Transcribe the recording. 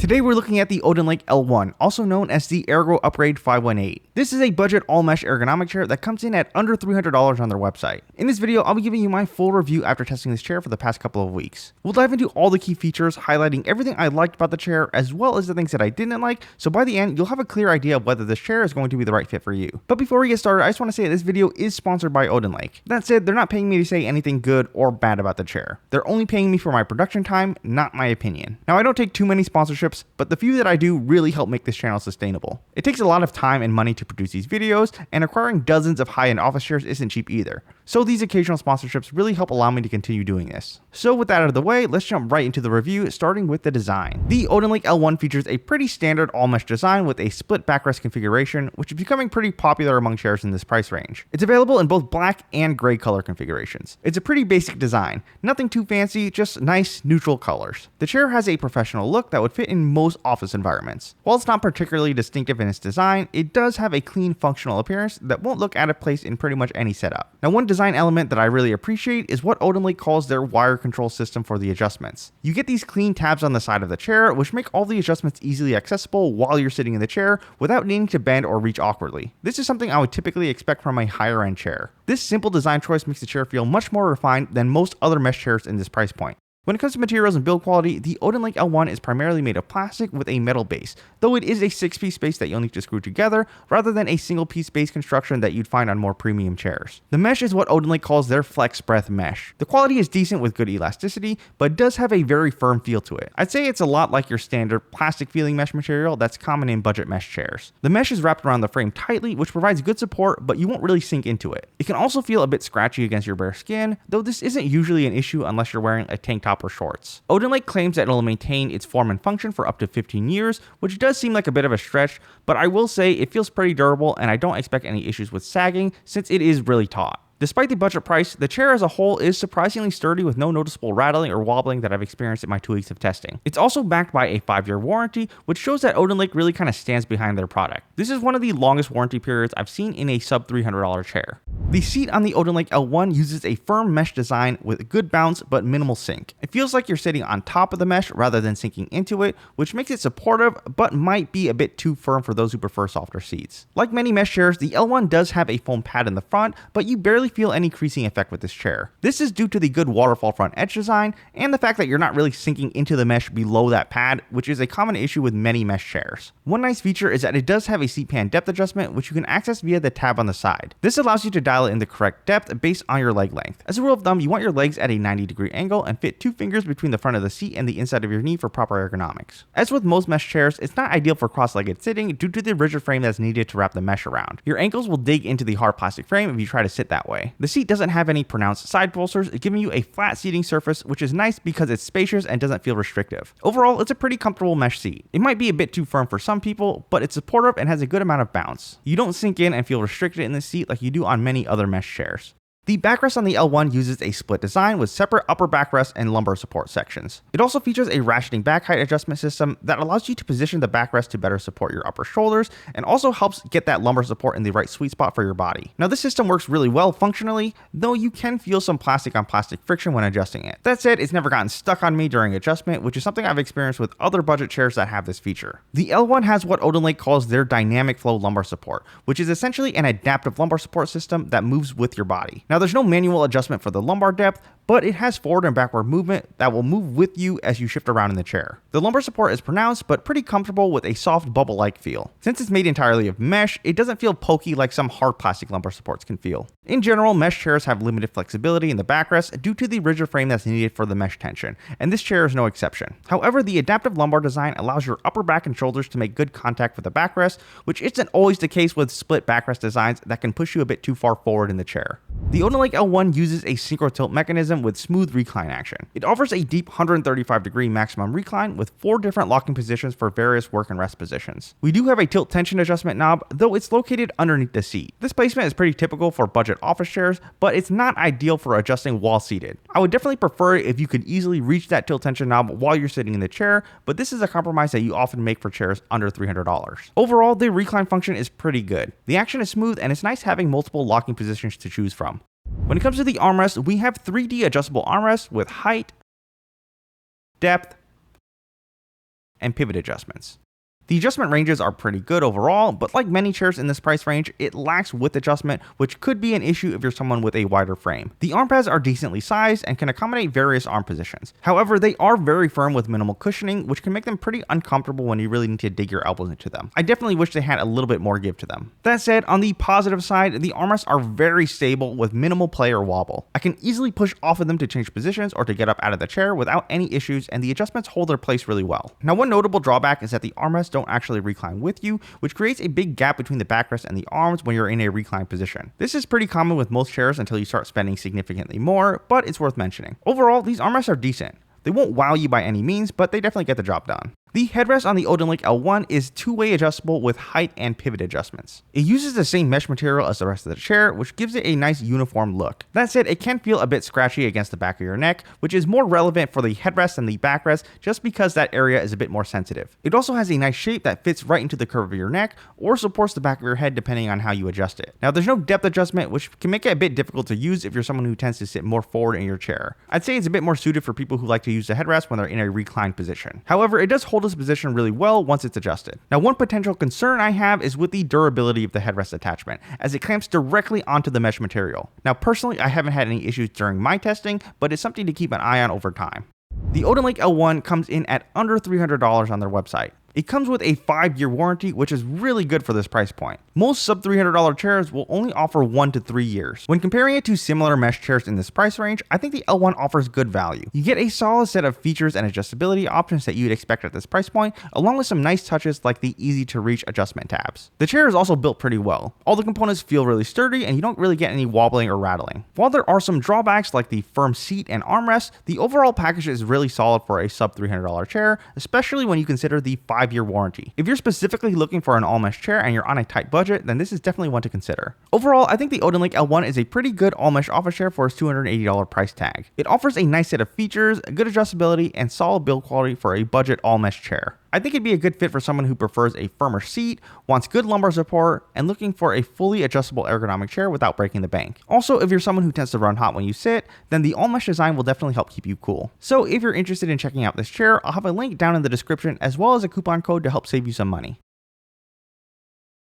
Today we're looking at the OdinLake L1, also known as the Ergo Upgrade 518. This is a budget all-mesh ergonomic chair that comes in at under $300 on their website. In this video, I'll be giving you my full review after testing this chair for the past couple of weeks. We'll dive into all the key features, highlighting everything I liked about the chair, as well as the things that I didn't like, so by the end, you'll have a clear idea of whether this chair is going to be the right fit for you. But before we get started, I just want to say that this video is sponsored by OdinLake. That said, they're not paying me to say anything good or bad about the chair. They're only paying me for my production time, not my opinion. Now, I don't take too many sponsorships, but the few that I do really help make this channel sustainable. It takes a lot of time and money to produce these videos, and acquiring dozens of high-end office chairs isn't cheap either. So these occasional sponsorships really help allow me to continue doing this. So with that out of the way, let's jump right into the review, starting with the design. The OdinLake L1 features a pretty standard all-mesh design with a split backrest configuration, which is becoming pretty popular among chairs in this price range. It's available in both black and gray color configurations. It's a pretty basic design, nothing too fancy, just nice neutral colors. The chair has a professional look that would fit in most office environments. While it's not particularly distinctive in its design, it does have a clean functional appearance that won't look out of place in pretty much any setup. Now, one design element that I really appreciate is what OdinLake calls their wire control system for the adjustments. You get these clean tabs on the side of the chair, which make all the adjustments easily accessible while you're sitting in the chair without needing to bend or reach awkwardly. This is something I would typically expect from a higher end chair. This simple design choice makes the chair feel much more refined than most other mesh chairs in this price point. When it comes to materials and build quality, the OdinLake L1 is primarily made of plastic with a metal base, though it is a 6-piece base that you'll need to screw together rather than a single-piece base construction that you'd find on more premium chairs. The mesh is what OdinLake calls their flex breath mesh. The quality is decent with good elasticity, but does have a very firm feel to it. I'd say it's a lot like your standard plastic-feeling mesh material that's common in budget mesh chairs. The mesh is wrapped around the frame tightly, which provides good support, but you won't really sink into it. It can also feel a bit scratchy against your bare skin, though this isn't usually an issue unless you're wearing a tank top or shorts. OdinLake claims that it'll maintain its form and function for up to 15 years, which does seem like a bit of a stretch, but I will say it feels pretty durable and I don't expect any issues with sagging since it is really taut. Despite the budget price, the chair as a whole is surprisingly sturdy with no noticeable rattling or wobbling that I've experienced in my 2 weeks of testing. It's also backed by a 5-year warranty, which shows that OdinLake really kind of stands behind their product. This is one of the longest warranty periods I've seen in a sub $300 chair. The seat on the OdinLake L1 uses a firm mesh design with good bounce but minimal sink. It feels like you're sitting on top of the mesh rather than sinking into it, which makes it supportive but might be a bit too firm for those who prefer softer seats. Like many mesh chairs, the L1 does have a foam pad in the front, but you barely feel any creasing effect with this chair. This is due to the good waterfall front edge design and the fact that you're not really sinking into the mesh below that pad, which is a common issue with many mesh chairs. One nice feature is that it does have a seat pan depth adjustment, which you can access via the tab on the side. This allows you to dial in the correct depth based on your leg length. As a rule of thumb, you want your legs at a 90-degree angle and fit 2 fingers between the front of the seat and the inside of your knee for proper ergonomics. As with most mesh chairs, it's not ideal for cross-legged sitting due to the rigid frame that's needed to wrap the mesh around. Your ankles will dig into the hard plastic frame if you try to sit that way. The seat doesn't have any pronounced side bolsters, giving you a flat seating surface, which is nice because it's spacious and doesn't feel restrictive. Overall, it's a pretty comfortable mesh seat. It might be a bit too firm for some people, but it's supportive and has a good amount of bounce. You don't sink in and feel restricted in this seat like you do on many other mesh chairs. The backrest on the L1 uses a split design with separate upper backrest and lumbar support sections. It also features a rationing back height adjustment system that allows you to position the backrest to better support your upper shoulders and also helps get that lumbar support in the right sweet spot for your body. Now, this system works really well functionally, though you can feel some plastic on plastic friction when adjusting it. That said, it's never gotten stuck on me during adjustment, which is something I've experienced with other budget chairs that have this feature. The L1 has what OdinLake calls their dynamic flow lumbar support, which is essentially an adaptive lumbar support system that moves with your body. Now, there's no manual adjustment for the lumbar depth, but it has forward and backward movement that will move with you as you shift around in the chair. The lumbar support is pronounced but pretty comfortable with a soft bubble-like feel. Since it's made entirely of mesh, it doesn't feel pokey like some hard plastic lumbar supports can feel. In general, mesh chairs have limited flexibility in the backrest due to the rigid frame that's needed for the mesh tension, and this chair is no exception. However, the adaptive lumbar design allows your upper back and shoulders to make good contact with the backrest, which isn't always the case with split backrest designs that can push you a bit too far forward in the chair. The OdinLake L1 uses a synchro tilt mechanism with smooth recline action. It offers a deep 135-degree maximum recline with 4 different locking positions for various work and rest positions. We do have a tilt tension adjustment knob, though it's located underneath the seat. This placement is pretty typical for budget office chairs, but it's not ideal for adjusting while seated. I would definitely prefer it if you could easily reach that tilt tension knob while you're sitting in the chair, but this is a compromise that you often make for chairs under $300. Overall, the recline function is pretty good. The action is smooth and it's nice having multiple locking positions to choose from. When it comes to the armrest, we have 3D adjustable armrests with height, depth, and pivot adjustments. The adjustment ranges are pretty good overall, but like many chairs in this price range, it lacks width adjustment, which could be an issue if you're someone with a wider frame. The arm pads are decently sized and can accommodate various arm positions. However, they are very firm with minimal cushioning, which can make them pretty uncomfortable when you really need to dig your elbows into them. I definitely wish they had a little bit more give to them. That said, on the positive side, the armrests are very stable with minimal play or wobble. I can easily push off of them to change positions or to get up out of the chair without any issues, and the adjustments hold their place really well. Now, one notable drawback is that the armrests don't actually recline with you, which creates a big gap between the backrest and the arms when you're in a reclined position. This is pretty common with most chairs until you start spending significantly more, but it's worth mentioning. Overall, these armrests are decent. They won't wow you by any means, but they definitely get the job done. The headrest on the OdinLake L1 is two-way adjustable with height and pivot adjustments. It uses the same mesh material as the rest of the chair, which gives it a nice uniform look. That said, it can feel a bit scratchy against the back of your neck, which is more relevant for the headrest than the backrest just because that area is a bit more sensitive. It also has a nice shape that fits right into the curve of your neck or supports the back of your head depending on how you adjust it. Now, there's no depth adjustment, which can make it a bit difficult to use if you're someone who tends to sit more forward in your chair. I'd say it's a bit more suited for people who like to use the headrest when they're in a reclined position. However, it does hold its position really well once it's adjusted. Now, one potential concern I have is with the durability of the headrest attachment, as it clamps directly onto the mesh material. Now, personally, I haven't had any issues during my testing, but it's something to keep an eye on over time. The OdinLake L1 comes in at under $300 on their website. It comes with a 5-year warranty, which is really good for this price point. Most sub $300 chairs will only offer 1 to 3 years. When comparing it to similar mesh chairs in this price range, I think the L1 offers good value. You get a solid set of features and adjustability options that you'd expect at this price point, along with some nice touches like the easy to reach adjustment tabs. The chair is also built pretty well. All the components feel really sturdy and you don't really get any wobbling or rattling. While there are some drawbacks like the firm seat and armrest, the overall package is really solid for a sub $300 chair, especially when you consider the 5-year warranty. If you're specifically looking for an all-mesh chair and you're on a tight budget, then this is definitely one to consider. Overall, I think the OdinLake L1 is a pretty good all-mesh office chair for its $280 price tag. It offers a nice set of features, good adjustability, and solid build quality for a budget all-mesh chair. I think it'd be a good fit for someone who prefers a firmer seat, wants good lumbar support, and looking for a fully adjustable ergonomic chair without breaking the bank. Also, if you're someone who tends to run hot when you sit, then the all-mesh design will definitely help keep you cool. So if you're interested in checking out this chair, I'll have a link down in the description as well as a coupon code to help save you some money.